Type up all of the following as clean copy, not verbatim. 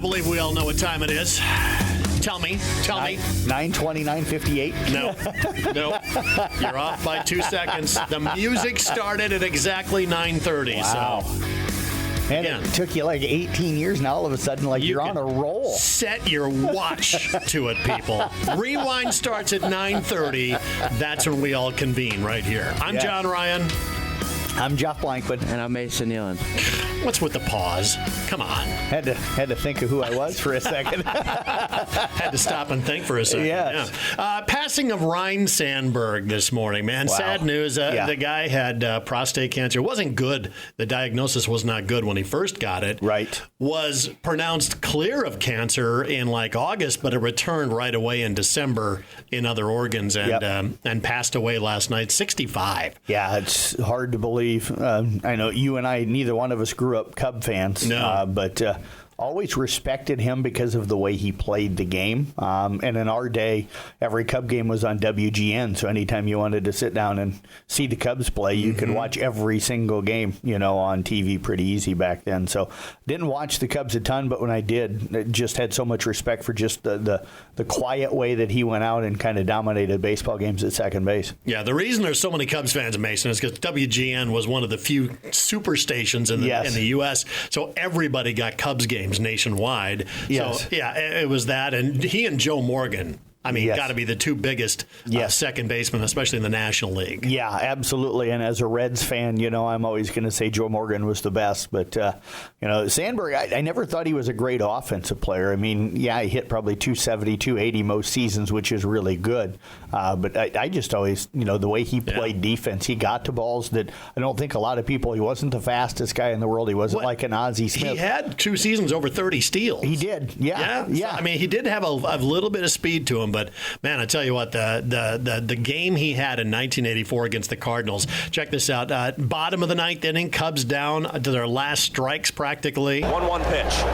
believe we all know what time it is. Tell me. 9:20, 9:58. No. You're off by 2 seconds. The music started at exactly 9:30. Wow. So. And it took you like 18 years now. All of a sudden, like you're on a roll. Set your watch to it, people. Rewind starts at 9:30. That's when we all convene right here. I'm John Ryan. I'm Jeff Blankman. And I'm Mason Nealon. What's with the pause? Come on. Had to think of who I was for a second. Had to stop and think for a second. Yes. Yeah. Passing of Ryne Sandberg this morning, man. Wow. Sad news. The guy had prostate cancer. It wasn't good. The diagnosis was not good when he first got it. Right. Was pronounced clear of cancer in like August, but it returned right away in December in other organs and passed away last night, 65. Yeah, it's hard to believe. I know you and I, neither one of us grew up Cub fans, but always respected him because of the way he played the game. And in our day, every Cub game was on WGN, so anytime you wanted to sit down and see the Cubs play, you could watch every single game, on TV pretty easy back then. So didn't watch the Cubs a ton, but when I did, just had so much respect for just the quiet way that he went out and kind of dominated baseball games at second base. Yeah, the reason there's so many Cubs fans, Mason, is because WGN was one of the few super stations in the U.S., so everybody got Cubs games nationwide. Yes. So, yeah, it was that. And he and Joe Morgan, got to be the two biggest second basemen, especially in the National League. Yeah, absolutely. And as a Reds fan, I'm always going to say Joe Morgan was the best. But, Sandberg, I never thought he was a great offensive player. I mean, he hit probably 270, 280 most seasons, which is really good. But I just always, the way he played defense, he got to balls that I don't think a lot of people, he wasn't the fastest guy in the world. He wasn't like an Ozzie Smith. He had 2 seasons over 30 steals. He did, yeah. So, I mean, he did have a little bit of speed to him. But, man, I tell you what, the game he had in 1984 against the Cardinals, check this out. Bottom of the ninth inning, Cubs down to their last strikes practically. 1-1 pitch. He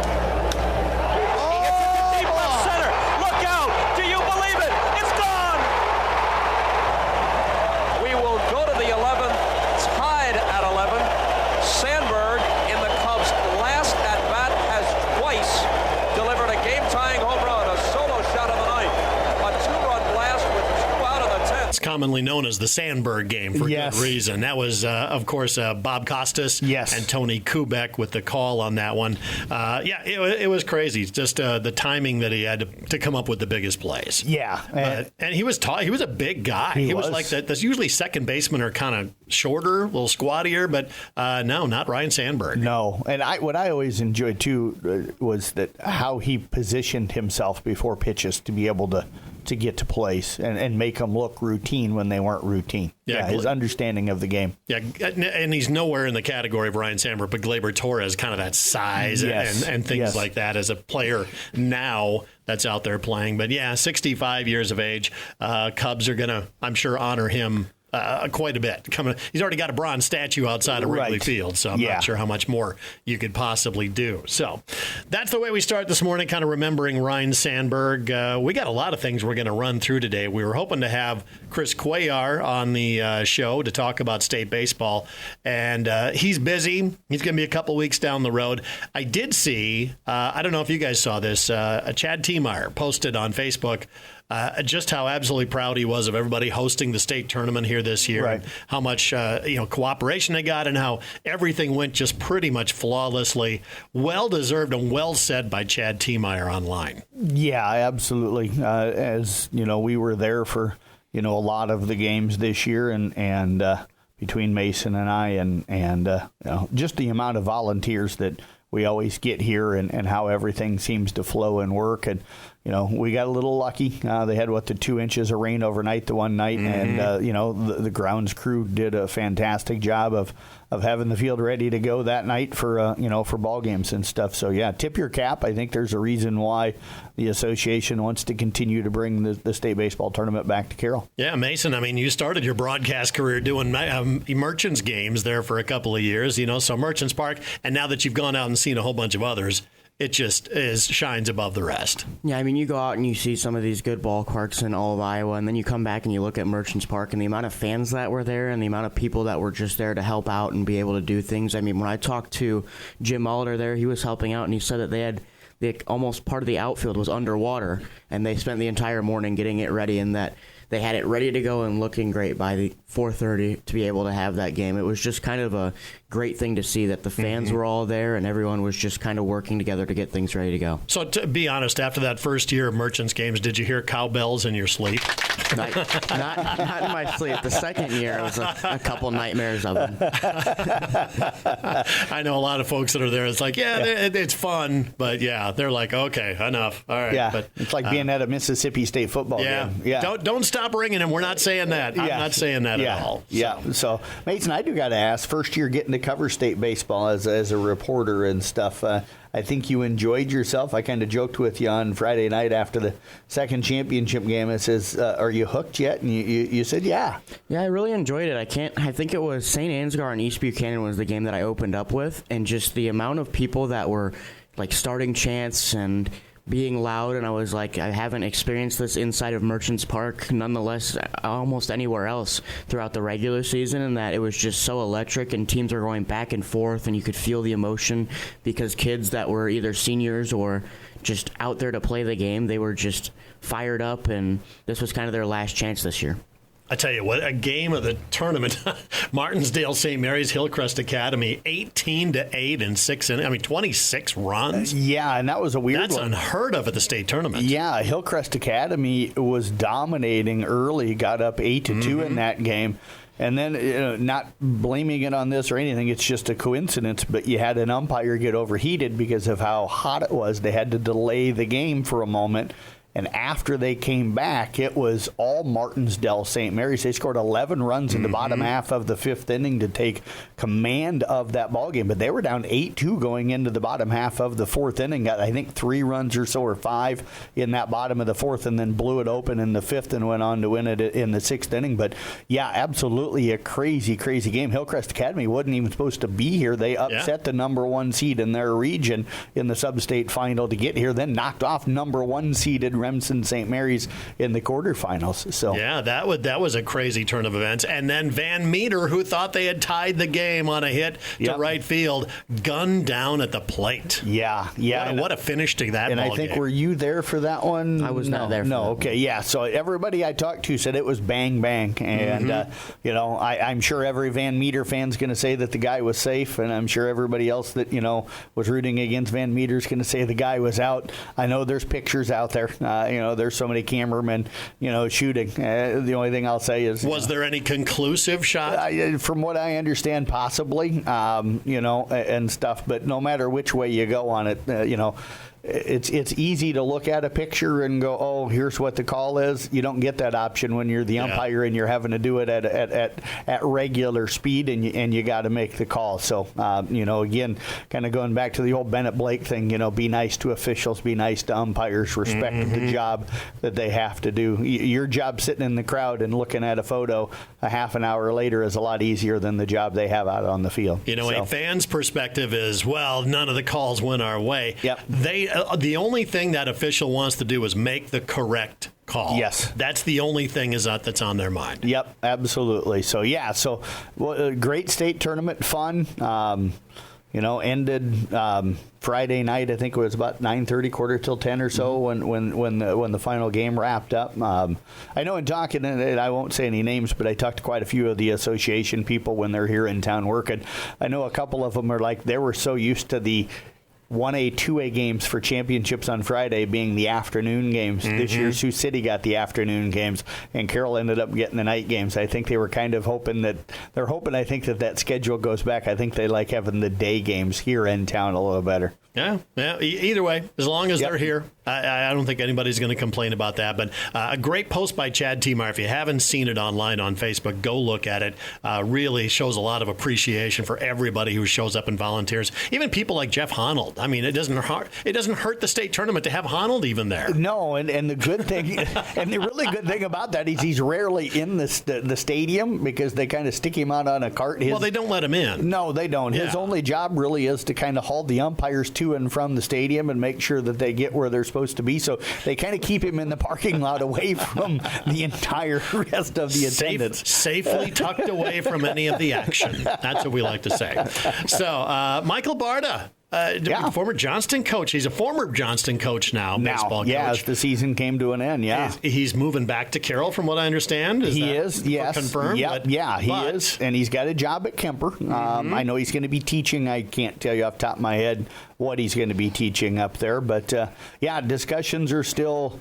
hits it to deep left center. Look out. Do you believe it? It's gone. We will go to the 11th, tied at 11. Sandberg, in the Cubs' last at-bat, has twice delivered a game-tying home run, a solo shot of the ninth. It's commonly known as the Sandberg game for good reason. That was, of course, Bob Costas and Tony Kubek with the call on that one. It was crazy. Just the timing that he had to come up with the biggest plays. Yeah. And he was tall. He was a big guy. He was like that. That's usually second basemen are kind of shorter, a little squattier, but no, not Ryne Sandberg. No. And what I always enjoyed, too, was that how he positioned himself before pitches to be able to get to place and make them look routine when they weren't routine. His understanding of the game. Yeah, and he's nowhere in the category of Ryne Sandberg, but Gleyber Torres, kind of that size and things like that as a player now that's out there playing. But, 65 years of age. Cubs are going to, I'm sure, honor him quite a bit. He's already got a bronze statue outside of Wrigley Field, so I'm not sure how much more you could possibly do. So that's the way we start this morning, kind of remembering Ryne Sandberg. We got a lot of things we're going to run through today. We were hoping to have Chris Cuellar on the show to talk about state baseball, and he's busy. He's going to be a couple weeks down the road. I did see, I don't know if you guys saw this, Chad Tiemeyer posted on Facebook just how absolutely proud he was of everybody hosting the state tournament here this year, and how much cooperation they got, and how everything went just pretty much flawlessly. Well deserved and well said by Chad Tiemeyer online. Yeah, absolutely. As we were there for a lot of the games this year, and between Mason and I, and just the amount of volunteers that we always get here, and how everything seems to flow and work. And we got a little lucky. They had the 2 inches of rain overnight the one night, and the grounds crew did a fantastic job of having the field ready to go that night for ball games and stuff. So tip your cap. I think there's a reason why the association wants to continue to bring the state baseball tournament back to Carroll. Yeah, Mason. I mean, you started your broadcast career doing Merchants games there for a couple of years. So Merchants Park, and now that you've gone out and seen a whole bunch of others, it just shines above the rest. Yeah, I mean, you go out and you see some of these good ballparks in all of Iowa, and then you come back and you look at Merchants Park and the amount of fans that were there and the amount of people that were just there to help out and be able to do things. I mean, when I talked to Jim Molitor there, he was helping out, and he said that they had almost part of the outfield was underwater, and they spent the entire morning getting it ready, and that they had it ready to go and looking great by the 4:30 to be able to have that game. It was just kind of a great thing to see that the fans were all there and everyone was just kind of working together to get things ready to go. So to be honest, after that first year of Merchants games, did you hear cowbells in your sleep? Not in my sleep. The second year, it was a couple nightmares of them. I know a lot of folks that are there. It's like, it's fun, but they're like, okay, enough. All right. Yeah, but, it's like being at a Mississippi State football game. Yeah. Don't stop ringing them. We're not saying that. I'm not saying that at all. So. Yeah. So, Mason, I do got to ask, first year getting to cover state baseball as a reporter and stuff, I think you enjoyed yourself. I kind of joked with you on Friday night after the second championship game. It says, are you hooked yet? And you said, yeah. Yeah, I really enjoyed it. I think it was St. Ansgar and East Buchanan was the game that I opened up with. And just the amount of people that were like starting chants and being loud, and I was like, I haven't experienced this inside of Merchants Park, nonetheless, almost anywhere else throughout the regular season, and that it was just so electric, and teams were going back and forth, and you could feel the emotion because kids that were either seniors or just out there to play the game, they were just fired up, and this was kind of their last chance this year. I tell you what, a game of the tournament, Martinsdale St. Mary's Hillcrest Academy, 18-8 in 6 innings. 26 runs. Yeah, and that was a weird one. That's unheard of at the state tournament. Yeah, Hillcrest Academy was dominating early, got up 8-2 in that game. And then, not blaming it on this or anything, it's just a coincidence, but you had an umpire get overheated because of how hot it was. They had to delay the game for a moment. And after they came back, it was all Martinsdale St. Mary's. They scored 11 runs in the bottom half of the fifth inning to take command of that ballgame. But they were down 8-2 going into the bottom half of the fourth inning. Got, I think, 3 runs or so, or 5 in that bottom of the fourth, and then blew it open in the fifth and went on to win it in the sixth inning. But, yeah, absolutely a crazy, crazy game. Hillcrest Academy wasn't even supposed to be here. They upset the number 1 seed in their region in the sub-state final to get here, then knocked off number 1 seeded Remsen St. Mary's in the quarterfinals. So yeah, that was a crazy turn of events. And then Van Meter, who thought they had tied the game on a hit to right field, gunned down at the plate. Yeah. What a finish to that and ball I think, game. were you there for that one? I was not there for that. Okay, yeah. So everybody I talked to said it was bang, bang. And, I'm sure every Van Meter fan's going to say that the guy was safe, and I'm sure everybody else that, was rooting against Van Meter's going to say the guy was out. I know there's pictures out there. There's so many cameramen, shooting. The only thing I'll say is... Was there any conclusive shot? From what I understand, possibly, and stuff. But no matter which way you go on it, it's easy to look at a picture and go, oh, here's what the call is. You don't get that option when you're the umpire and you're having to do it at regular speed, and you got to make the call. So, again, kind of going back to the old Bennett Blake thing, be nice to officials, be nice to umpires, respect the job that they have to do. Your job sitting in the crowd and looking at a photo a half an hour later is a lot easier than the job they have out on the field. A fan's perspective is, well, none of the calls went our way. Yep. The only thing that official wants to do is make the correct call. Yes. That's the only thing that's on their mind. Yep, absolutely. So, great state tournament, fun. Ended Friday night. I think it was about 9:30, quarter till 10 or so when the final game wrapped up. I know in talking, and I won't say any names, but I talked to quite a few of the association people when they're here in town working. I know a couple of them are like, they were so used to the 1A, 2A games for championships on Friday being the afternoon games. This year, Sioux City got the afternoon games, and Carroll ended up getting the night games. I think they were kind of hoping I think that schedule goes back. I think they like having the day games here in town a little better. Yeah. Either way, as long as they're here, I don't think anybody's going to complain about that. But a great post by Chad Timar. If you haven't seen it online on Facebook, go look at it. Really shows a lot of appreciation for everybody who shows up and volunteers. Even people like Jeff Honnold. It doesn't hurt the state tournament to have Honnold even there. No, and the good thing, and the really good thing about that is he's rarely in the stadium because they kind of stick him out on a cart. Well, they don't let him in. No, they don't. His only job really is to kind of haul the umpires to and from the stadium and make sure that they get where they're supposed to be. So they kind of keep him in the parking lot away from the entire rest of the attendance. Safely tucked away from any of the action. That's what we like to say. So, Michael Barta, Former Johnston coach. He's a former Johnston coach now, baseball coach. Yeah, as the season came to an end, He's moving back to Carroll, from what I understand. He is, yes. Confirmed? He is. And he's got a job at Kemper. I know he's going to be teaching. I can't tell you off the top of my head what he's going to be teaching up there. But, discussions are still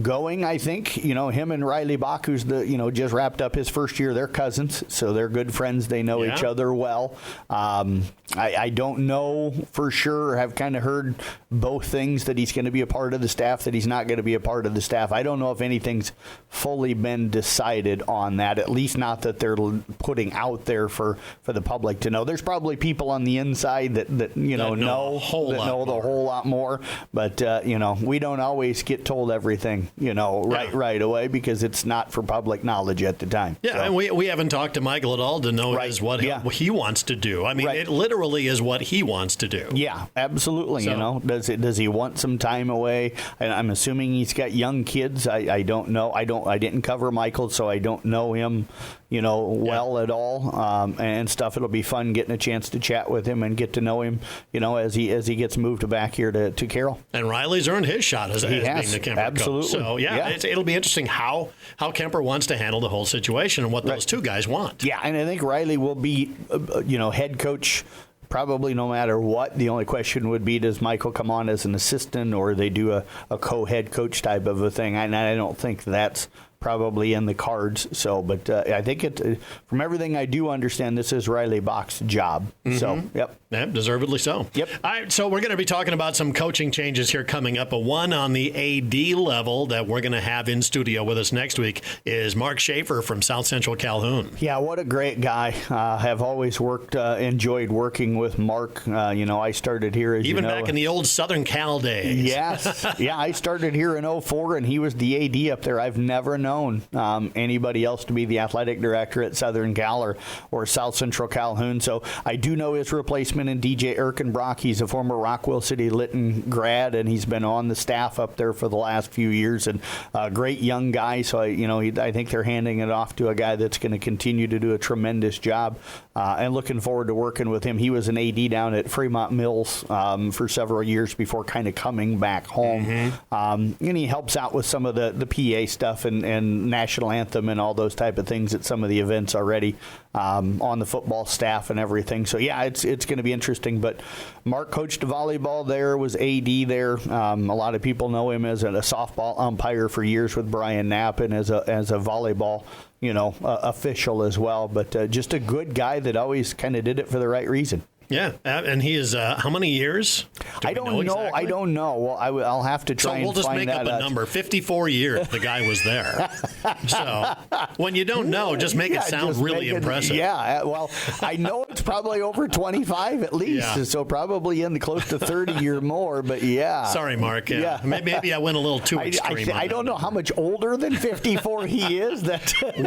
going, I think. Him and Riley Bach, who's just wrapped up his first year, they're cousins, so they're good friends. They know each other well. I don't know for sure. I've kind of heard both things, that he's going to be a part of the staff, that he's not going to be a part of the staff. I don't know if anything's fully been decided on that, at least not that they're putting out there for the public to know. There's probably people on the inside that know the whole lot more, but we don't always get told everything right away, because it's not for public knowledge at the time. And we haven't talked to Michael at all to know what he wants to do. I mean, it literally is what he wants to do. Yeah, absolutely. So, does he want some time away? And I'm assuming he's got young kids. I don't know. I didn't cover Michael, so I don't know him well at all, and stuff. It'll be fun getting a chance to chat with him and get to know him, as he gets moved back here to Carroll. And Riley's earned his shot as being the Kemper coach. So it'll be interesting how Kemper wants to handle the whole situation and what those two guys want. Yeah, and I think Riley will be head coach probably no matter what. The only question would be, does Michael come on as an assistant, or they do a co-head coach type of a thing? And I don't think that's probably in the cards. So, but I think from everything I do understand, this is Riley Bach's job. So, deservedly so. Yep. All right, so we're going to be talking about some coaching changes here coming up. One on the AD level that we're going to have in studio with us next week is Mark Schaefer from South Central Calhoun. Yeah, what a great guy. Have always enjoyed working with Mark. I started here as even back in the old Southern Cal days. Yes. I started here in 2004, and he was the AD up there. I've never known anybody else to be the athletic director at Southern Cal or South Central Calhoun. So I do know his replacement in DJ Erkenbrock. He's a former Rockwell City Lytton grad, and he's been on the staff up there for the last few years, and a great young guy. So I think they're handing it off to a guy that's going to continue to do a tremendous job, and looking forward to working with him. He was an AD down at Fremont Mills for several years before kind of coming back home, and he helps out with some of the PA stuff and national anthem and all those type of things at some of the events already, on the football staff and everything. So it's going to be interesting. But Mark coached volleyball there, was AD there. A lot of people know him as a softball umpire for years with Brian Knapp, and as a volleyball official as well. But just a good guy that always kind of did it for the right reason. Yeah, and he is how many years? I don't know. Exactly? I don't know. Well, I'll have to try and find that. So we'll just make up a number. 54 years the guy was there. So when you don't know, just make it sound really impressive. Yeah, well, I know it's probably over 25 at least, so probably in the close to 30 or more, but Sorry, Mark. Yeah. Maybe I went a little too extreme. I don't know how much older than 54 he is.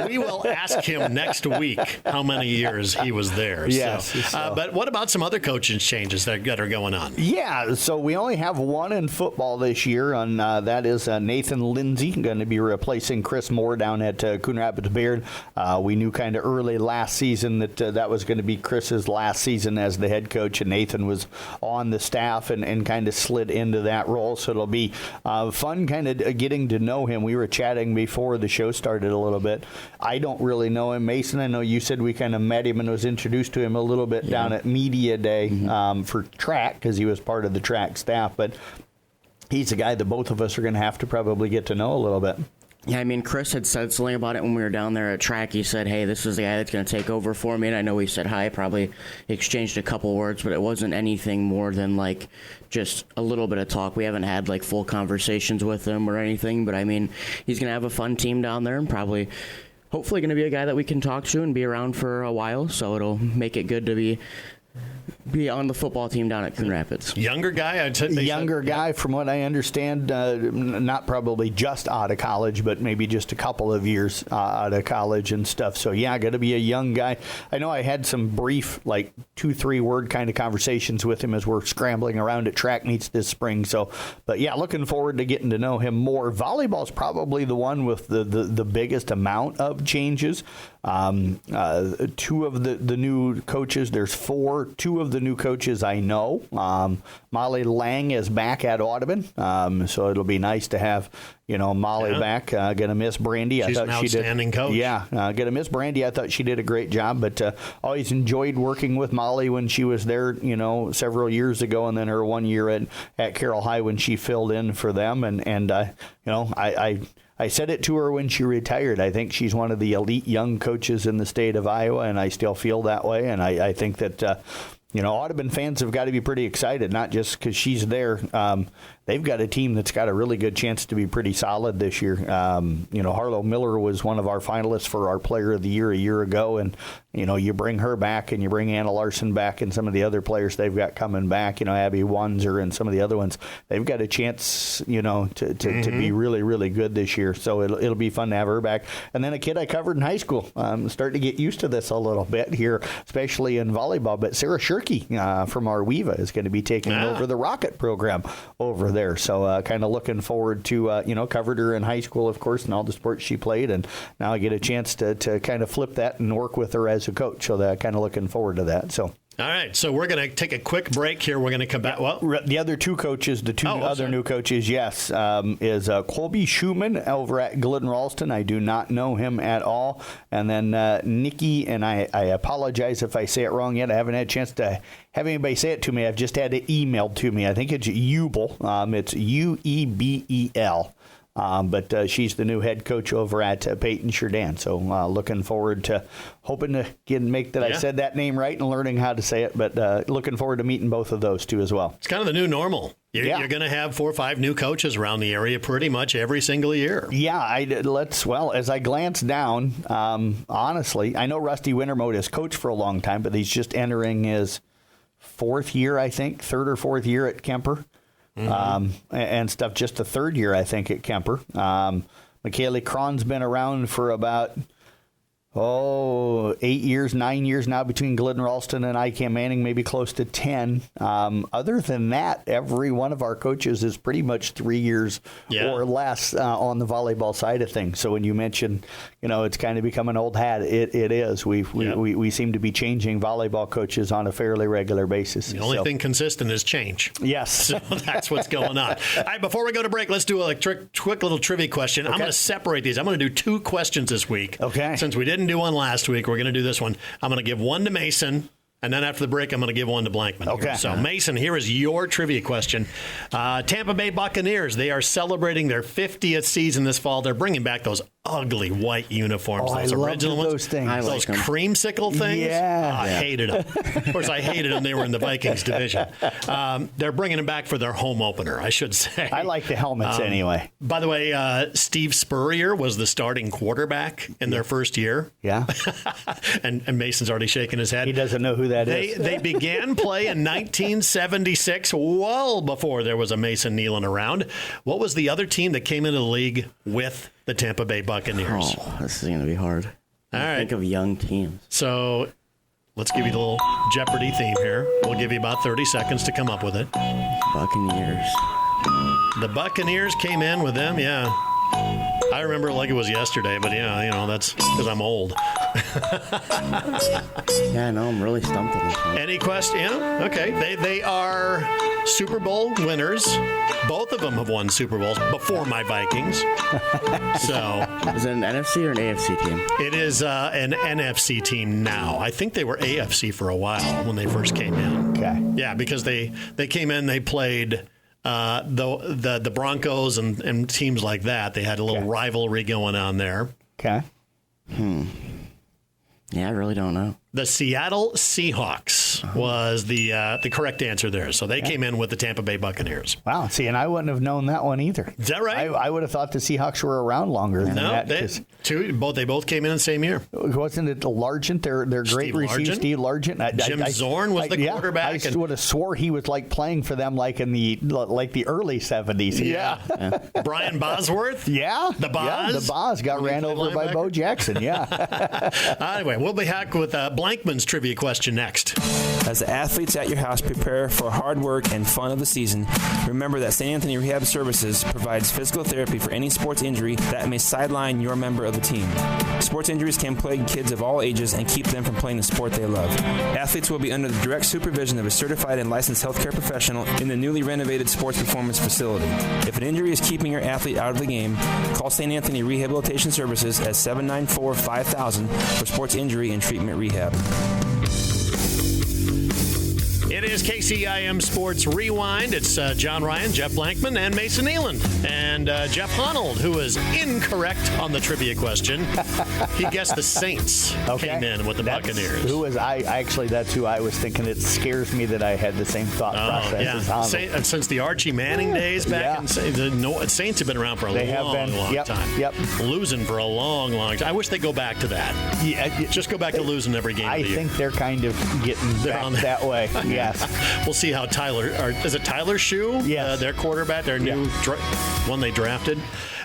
We will ask him next week how many years he was there. Yes. But what about some other coaching changes that are going on? Yeah, so we only have one in football this year, and that is Nathan Lindsay, going to be replacing Chris Moore down at Coon Rapids Bayard. We knew kind of early last season that was going to be Chris's last season as the head coach, and Nathan was on the staff and kind of slid into that role. So it'll be fun kind of getting to know him. We were chatting before the show started a little bit. I don't really know him. Mason, I know you said we kind of met him and was introduced to him a little bit down at Media Day for track, because he was part of the track staff, but he's a guy that both of us are going to have to probably get to know a little bit. Yeah, I mean, Chris had said something about it when we were down there at track. He said, hey, this is the guy that's going to take over for me, and I know he said hi, probably exchanged a couple words, but it wasn't anything more than just a little bit of talk. We haven't had full conversations with him or anything, but I mean, he's going to have a fun team down there, and hopefully going to be a guy that we can talk to and be around for a while, so it'll make it good to be on the football team down at Coon Rapids. Younger guy, I'd say. Younger guy, from what I understand, not probably just out of college, but maybe just a couple of years out of college and stuff. So, got to be a young guy. I know I had some brief, 2-3 word kind of conversations with him as we're scrambling around at track meets this spring. So, but looking forward to getting to know him more. Volleyball's probably the one with the biggest amount of changes. Two of the new coaches, there's four. Two of the new coaches I know. Molly Lang is back at Audubon, so it'll be nice to have Molly back. Gonna miss Brandy. She's an outstanding coach. Yeah, gonna miss Brandy. I thought she did a great job, but always enjoyed working with Molly when she was there, several years ago, and then her 1 year at Carroll High when she filled in for them. And I said it to her when she retired. I think she's one of the elite young coaches in the state of Iowa, and I still feel that way. And I think that Audubon fans have got to be pretty excited, not just because she's there. They've got a team that's got a really good chance to be pretty solid this year. Harlow Miller was one of our finalists for our Player of the Year a year ago, and you bring her back, and you bring Anna Larson back, and some of the other players they've got coming back. Abby Wanzer and some of the other ones. They've got a chance, to be really, really good this year. So it'll be fun to have her back. And then a kid I covered in high school. I'm starting to get used to this a little bit here, especially in volleyball. But Sarah Shirkey from our WEVA is going to be taking over the Rocket program over there. So kind of looking forward to, covered her in high school, of course, and all the sports she played. And now I get a chance to kind of flip that and work with her as a coach. So kind of looking forward to that. So. All right, so we're going to take a quick break here. We're going to come back. Well, the other two coaches, new coaches, yes, is Colby Schumann over at Glidden Ralston. I do not know him at all. And then Nikki, and I apologize if I say it wrong yet. I haven't had a chance to have anybody say it to me. I've just had it emailed to me. I think it's Ubel. It's Uebel. But she's the new head coach over at Peyton Sheridan. So looking forward to hoping to make that I said that name right and learning how to say it. But looking forward to meeting both of those two as well. It's kind of the new normal. You're going to have 4 or 5 new coaches around the area pretty much every single year. Yeah, as I glance down, honestly, I know Rusty Wintermode has coached for a long time, but he's just entering his 4th year, I think, 3rd or 4th year at Kemper. And stuff, just the 3rd year, I think, at Kemper. Michaela Cron's been around for about 8 years, 9 years now between Glidden Ralston and ICAM Manning, maybe close to 10. Other than that, every one of our coaches is pretty much 3 years or less on the volleyball side of things. So when you mention, it's kind of become an old hat, it is. We seem to be changing volleyball coaches on a fairly regular basis. The only thing consistent is change. Yes. So that's what's going on. All right, before we go to break, let's do a quick little trivia question. Okay. I'm going to separate these. I'm going to do 2 questions this week. Okay. Since we didn't do one last week, we're going to do this one. I'm going to give one to Mason, and then after the break, I'm going to give one to Blankman. Okay. So, Mason, here is your trivia question. Tampa Bay Buccaneers, they are celebrating their 50th season this fall. They're bringing back those ugly white uniforms, those original ones. Those things. Those creamsicle things. Yeah. I hated them. Of course, I hated them. They were in the Vikings division. They're bringing them back for their home opener, I should say. I like the helmets anyway. By the way, Steve Spurrier was the starting quarterback in their first year. Yeah. and Mason's already shaking his head. He doesn't know who that is. They began play in 1976, well before there was a Mason Nealon around. What was the other team that came into the league with the Tampa Bay Buccaneers? Oh, this is going to be hard. All right. Think of young teams. So let's give you the little Jeopardy theme here. We'll give you about 30 seconds to come up with it. Buccaneers. The Buccaneers came in with them, yeah. I remember it like it was yesterday, but that's because I'm old. Yeah, no, I'm really stumped on this one. Any question? Yeah, okay. They are Super Bowl winners. Both of them have won Super Bowls before my Vikings. So is it an NFC or an AFC team? It is an NFC team now. I think they were AFC for a while when they first came in. Okay. Yeah, because they came in, they played the Broncos and teams like that. They had a little rivalry going on there. Okay. Yeah, I really don't know. The Seattle Seahawks was the correct answer there. So they came in with the Tampa Bay Buccaneers. Wow. See, and I wouldn't have known that one either. Is that right? I would have thought the Seahawks were around longer than that. They both came in the same year. Wasn't it Largent, their great receiver, Steve Largent? Jim Zorn was the quarterback. I would have swore he was playing for them in the early 70s. Yeah. Brian Bosworth? Yeah. The Boz? Yeah, the Boz got ran over by Bo Jackson. Yeah. Anyway, we'll be back with Blankman's trivia question next. As the athletes at your house prepare for hard work and fun of the season, remember that St. Anthony Rehab Services provides physical therapy for any sports injury that may sideline your member of the team. Sports injuries can plague kids of all ages and keep them from playing the sport they love. Athletes will be under the direct supervision of a certified and licensed healthcare professional in the newly renovated sports performance facility. If an injury is keeping your athlete out of the game, call St. Anthony Rehabilitation Services at 794-5000 for sports injury and treatment rehab. It is KCIM Sports Rewind. It's John Ryan, Jeff Blankman, and Mason Nealand. And Jeff Honnold, who is incorrect on the trivia question. He guessed the Saints came in with the Buccaneers. That's who I was thinking. It scares me that I had the same thought process as Honnold. Since the Archie Manning days back in Saints have been around for a long time. Yep. Losing for a long time. I wish they'd go back to that. Yeah, just go back to losing every game of the year. I think they're kind of getting back that way. Yes. We'll see how is it Tyler Shue? Yes. Their quarterback, their new one they drafted.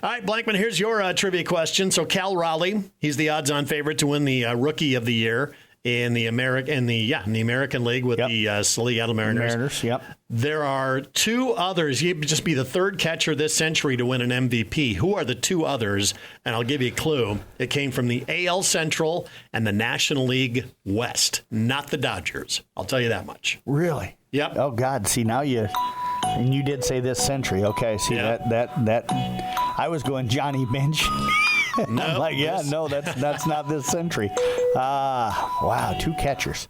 All right, Blankman, here's your trivia question. So Cal Raleigh, he's the odds-on favorite to win the Rookie of the Year in the American League with the Seattle Mariners. Yep. There are two others. You'd just be the third catcher this century to win an MVP. Who are the two others? And I'll give you a clue. It came from the AL Central and the National League West, not the Dodgers. I'll tell you that much. Really? Yep. Oh God! See, now you did say this century. Okay. See that I was going Johnny Bench. No, I'm like, that's not this century. Wow, two catchers.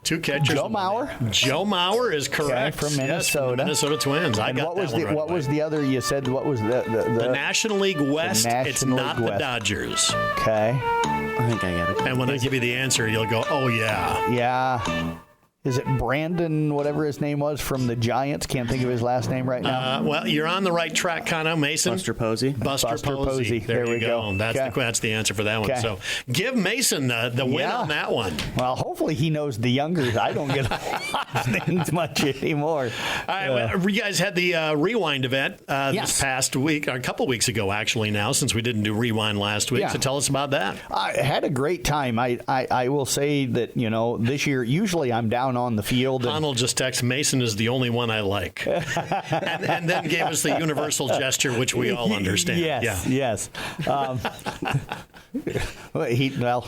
Two catchers. Joe Mauer. Joe Mauer is correct. Okay, from Minnesota. Yes, from the Minnesota Twins. I got that one right What was the other? You said what was the National League West? It's not the Dodgers. Okay. I think I got it. And when I give you the answer, you'll go, oh, yeah. Yeah. Is it Brandon, whatever his name was, from the Giants? Can't think of his last name right now. Well, you're on the right track, kind of, Mason. Buster Posey. Buster Posey. There we go. That's the answer for that one. So give Mason the win on that one. Well, hopefully he knows the younger. I don't get his names much anymore. All right, well, you guys had the Rewind event this past week, or a couple weeks ago, actually, now, since we didn't do Rewind last week. So tell us about that. I had a great time. I will say that, this year, usually I'm down on the field. Donald just texted, Mason is the only one I like. and then gave us the universal gesture, which we all understand. Yes.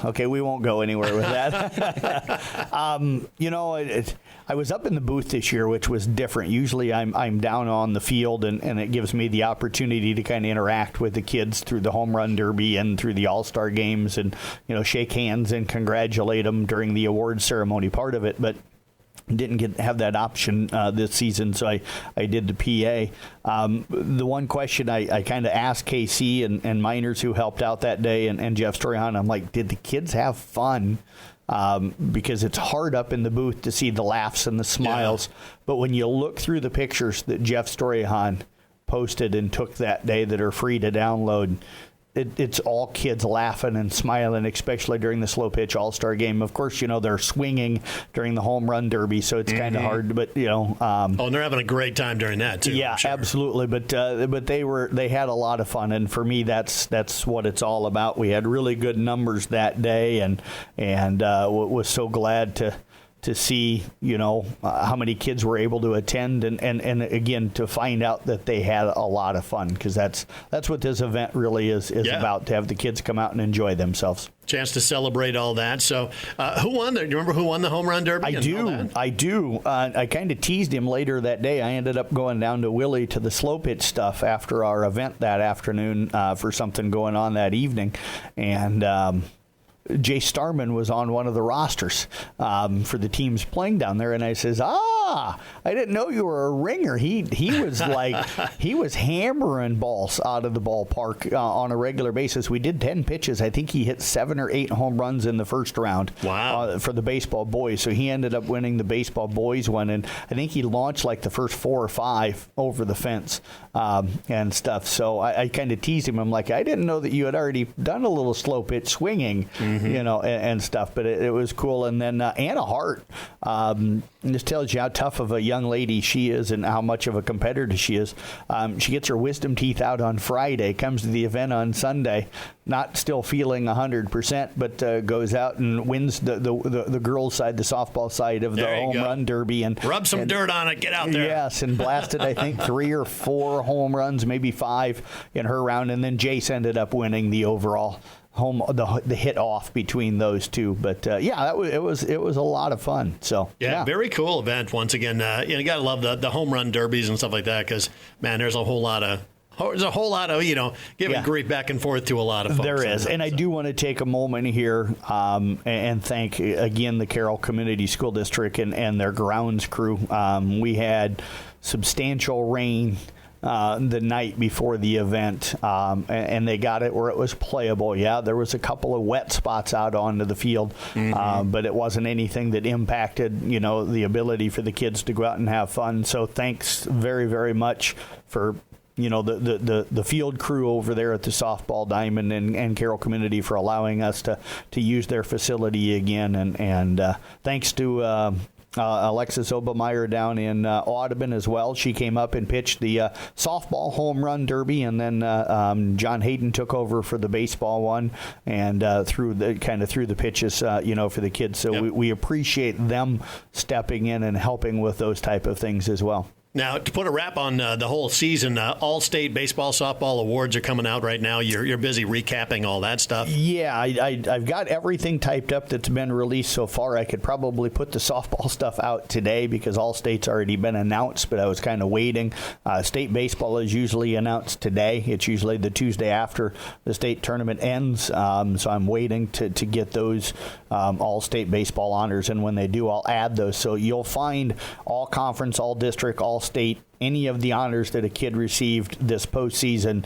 We won't go anywhere with that. I was up in the booth this year, which was different. Usually I'm down on the field, and it gives me the opportunity to kind of interact with the kids through the home run derby and through the all-star games and, shake hands and congratulate them during the award ceremony part of it. But didn't have that option this season, so I did the PA. The one question I kind of asked KC and Miners who helped out that day and Jeff Storihan, I'm like, did the kids have fun? Because it's hard up in the booth to see the laughs and the smiles. Yeah. But when you look through the pictures that Jeff Storihan posted and took that day that are free to download, it's all kids laughing and smiling, especially during the slow pitch all-star game. Of course, they're swinging during the home run derby, so it's kind of hard. But and they're having a great time during that too. Yeah, sure. Absolutely. But they had a lot of fun, and for me, that's what it's all about. We had really good numbers that day, and was so glad to see, how many kids were able to attend and again, to find out that they had a lot of fun, because that's what this event really is about, to have the kids come out and enjoy themselves. Chance to celebrate all that. So who won? Do you remember who won the home run derby? I do. I kind of teased him later that day. I ended up going down to Willie to the slow pitch stuff after our event that afternoon for something going on that evening. And Jay Starman was on one of the rosters for the teams playing down there, and I says, I didn't know you were a ringer. He was he was hammering balls out of the ballpark on a regular basis. We did 10 pitches. I think he hit 7 or 8 home runs in the first round. Wow. For the baseball boys. So he ended up winning the baseball boys one, and I think he launched like the first 4 or 5 over the fence and stuff. So I kind of teased him. I'm like, I didn't know that you had already done a little slow pitch swinging. and stuff. But it was cool. And then Anna Hart, this tells you how tough of a young lady she is and how much of a competitor she is. She gets her wisdom teeth out on Friday, comes to the event on Sunday, not still feeling 100%, but goes out and wins the girls' side, the softball side of the home run derby. And rub some dirt on it, get out there. Yes, and blasted, I think, 3 or 4 home runs, maybe 5 in her round. And then Jace ended up winning the overall the hit off between those two. But it was a lot of fun. So very cool event. Once again, you gotta love the home run derbies and stuff like that, because man, there's a whole lot of giving grief back and forth to a lot of folks. There is. And I do want to take a moment here and thank, again, the Carroll Community School District and their grounds crew. We had substantial rain the night before the event, and they got it where it was playable. Yeah, there was a couple of wet spots out onto the field, but it wasn't anything that impacted, the ability for the kids to go out and have fun. So thanks very, very much for the field crew over there at the Softball Diamond and Carroll Community for allowing us to use their facility again. And thanks to Alexis Obermeyer down in Audubon as well. She came up and pitched the softball home run derby, and then John Hayden took over for the baseball one and threw the pitches, for the kids. So we appreciate them stepping in and helping with those type of things as well. Now, to put a wrap on the whole season, All-State Baseball Softball Awards are coming out right now. You're busy recapping all that stuff. Yeah, I've got everything typed up that's been released so far. I could probably put the softball stuff out today because All-State's already been announced, but I was kind of waiting. State baseball is usually announced today. It's usually the Tuesday after the state tournament ends, so I'm waiting to get those All-State baseball honors, and when they do, I'll add those. So you'll find all conference, all district, all state, any of the honors that a kid received this postseason,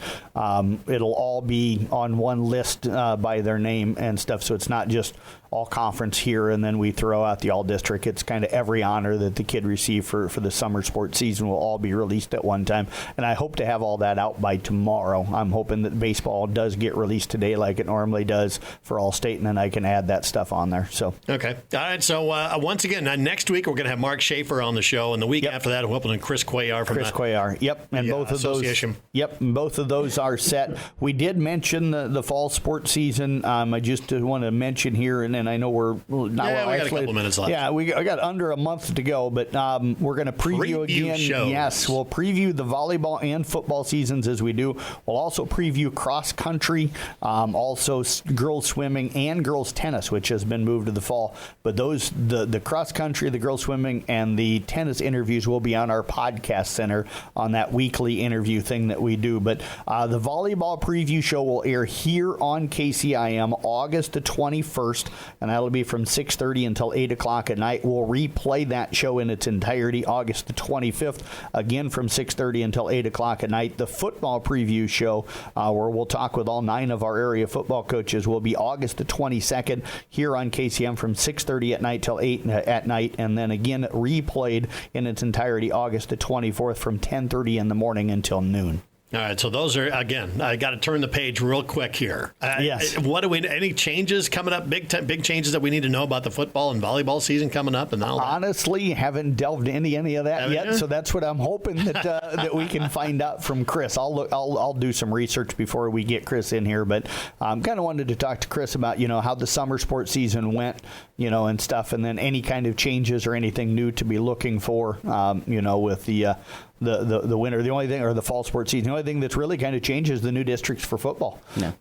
it'll all be on one list by their name and stuff. So it's not just all conference here and then we throw out the all district. It's kind of every honor that the kid received for the summer sports season will all be released at one time. And I hope to have all that out by tomorrow. I'm hoping that baseball does get released today like it normally does for all state, and then I can add that stuff on there. So okay. All right. So once again, next week we're going to have Mark Schaefer on the show, and the week after that, we're hoping Chris Cuellar from Cuellar. Yep. And both of those. Yep. And both of those are set. We did mention the fall sports season. I just want to mention here, and then I know we're now. We got a couple minutes left. Yeah, I got under a month to go, but we're going to preview again. Shows. Yes, we'll preview the volleyball and football seasons as we do. We'll also preview cross country, also girls swimming and girls tennis, which has been moved to the fall. But those the cross country, the girls swimming, and the tennis interviews will be on our podcast center on that weekly interview thing that we do. But the volleyball preview show will air here on KCIM August the 21st, and that'll be from 6:30 until 8 o'clock at night. We'll replay that show in its entirety August the 25th, again from 6:30 until 8 o'clock at night. The football preview show, where we'll talk with all 9 of our area football coaches, will be August the 22nd here on KCM from 6:30 at night till 8 at night, and then again replayed in its entirety August the 24th from 10:30 in the morning until noon. All right, so those are, again, I got to turn the page real quick here. Yes. Any changes coming up, big changes that we need to know about the football and volleyball season coming up? And all that? Honestly, haven't delved into any of that yet, so that's what I'm hoping that that we can find out from Chris. I'll do some research before we get Chris in here, but kind of wanted to talk to Chris about, how the summer sports season went, and stuff, and then any kind of changes or anything new to be looking for, with the winter, the only thing, or the fall sports season. The only thing that's really kind of changed is the new districts for football. Yeah.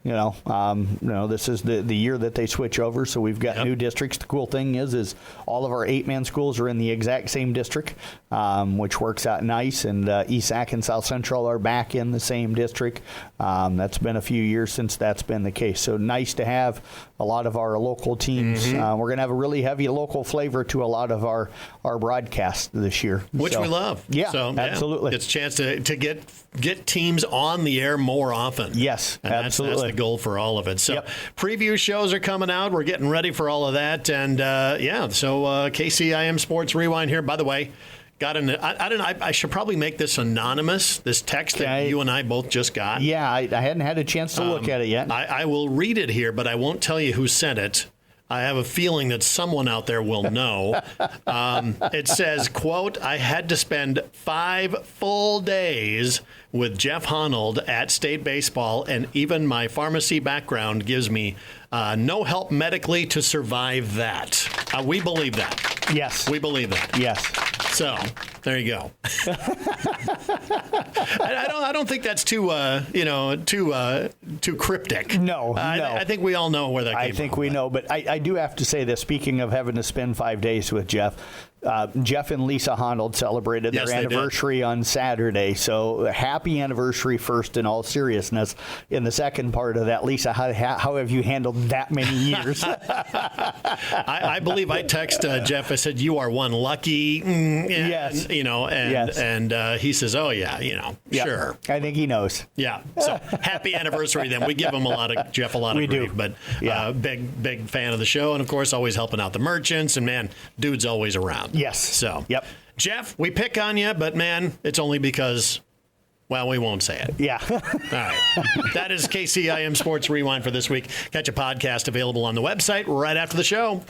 This is the year that they switch over, so we've got new districts. The cool thing is all of our 8-man schools are in the exact same district, which works out nice. And East Sac and South Central are back in the same district. That's been a few years since that's been the case. So nice to have a lot of our local teams. We're going to have a really heavy local flavor to a lot of our broadcasts this year, which we love. Yeah, so, absolutely. It's a chance to get teams on the air more often. Yes, and absolutely. That's the goal for all of it. So preview shows are coming out. We're getting ready for all of that. And, so KCIM Sports Rewind here. By the way, I should probably make this anonymous, this text that you and I both just got. Yeah, I hadn't had a chance to look at it yet. I will read it here, but I won't tell you who sent it. I have a feeling that someone out there will know. It says, quote, I had to spend 5 full days with Jeff Honnold at State Baseball, and even my pharmacy background gives me no help medically to survive that. We believe that. Yes. We believe that. Yes. So there you go. I don't think that's too cryptic. No, I think we all know where that came from. I think we know, but I do have to say this. Speaking of having to spend 5 days with Jeff, Jeff and Lisa Honnold celebrated their anniversary on Saturday. So happy anniversary first in all seriousness. In the second part of that, Lisa, how have you handled that many years? I believe I texted Jeff. I said, you are one lucky. Yes. And he says, oh, yeah, sure. I think he knows. Yeah. So happy anniversary then. We give him Jeff a lot of grief. But big fan of the show. And, of course, always helping out the merchants. And, man, dude's always around. Yes. So, yep. Jeff, we pick on you, but, man, it's only because, well, we won't say it. Yeah. All right. That is KCIM Sports Rewind for this week. Catch a podcast available on the website right after the show.